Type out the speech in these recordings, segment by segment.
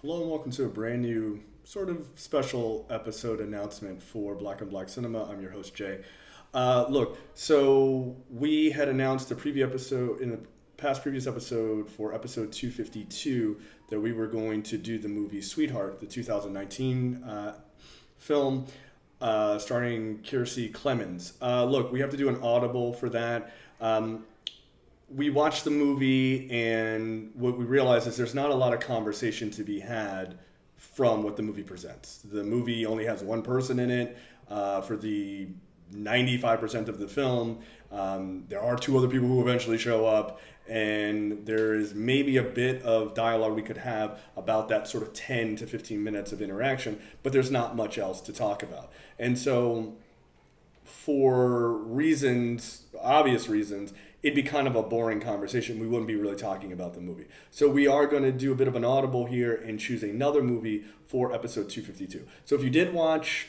Hello and welcome to a brand new sort of special episode announcement for Black and Black Cinema. I'm your host Jay. So we had announced a preview episode in the past previous episode for episode 252 that we were going to do the movie Sweetheart, the 2019 film starring Kiersey Clemens. We have to do an audible for that. We watched the movie, and what we realized is there's not a lot of conversation to be had from what the movie presents. The movie only has one person in it for the 95% of the film. There are two other people who eventually show up, and there is maybe a bit of dialogue we could have about that sort of 10 to 15 minutes of interaction, but there's not much else to talk about. And so, for reasons, obvious reasons, it'd be kind of a boring conversation. We wouldn't be really talking about the movie. So we are going to do a bit of an audible here and choose another movie for episode 252. So if you did watch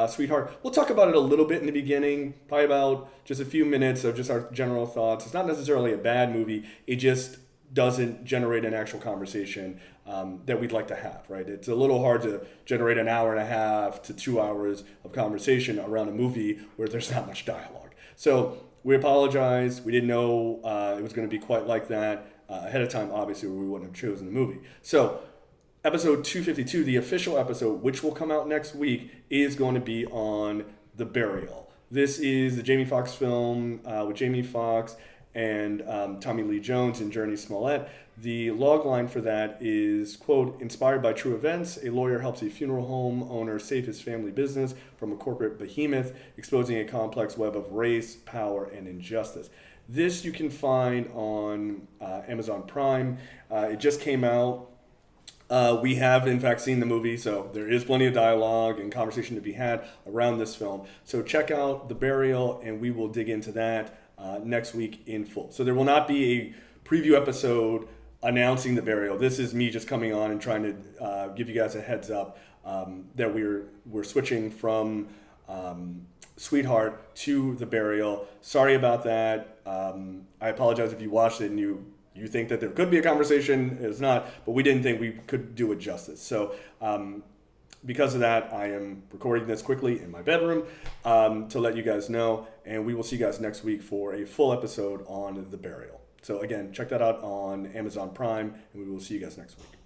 Sweetheart, we'll talk about it a little bit in the beginning, probably about just a few minutes of just our general thoughts. It's not necessarily a bad movie. It just doesn't generate an actual conversation that we'd like to have, right? It's a little hard to generate an hour and a half to 2 hours of conversation around a movie where there's not much dialogue. So we apologize. We didn't know it was going to be quite like that ahead of time, obviously, or we wouldn't have chosen the movie. So episode 252, the official episode, which will come out next week, is going to be on The Burial. This is the Jamie Foxx film with Jamie Foxx and Tommy Lee Jones and Jurnee Smollett. The log line for that is, quote, inspired by true events, a lawyer helps a funeral home owner save his family business from a corporate behemoth, exposing a complex web of race, power, and injustice. This you can find on Amazon Prime. It just came out. We have, in fact, seen the movie, so there is plenty of dialogue and conversation to be had around this film. So check out The Burial, and we will dig into that next week in full. So there will not be a preview episode announcing The Burial. This is me just coming on and trying to give you guys a heads up that we're switching from Sweetheart to The Burial. Sorry about that. I apologize if you watched it and you think that there could be a conversation. It's not, but we didn't think we could do it justice. So because of that, I am recording this quickly in my bedroom to let you guys know, and we will see you guys next week for a full episode on The Burial. So again, check that out on Amazon Prime, and we will see you guys next week.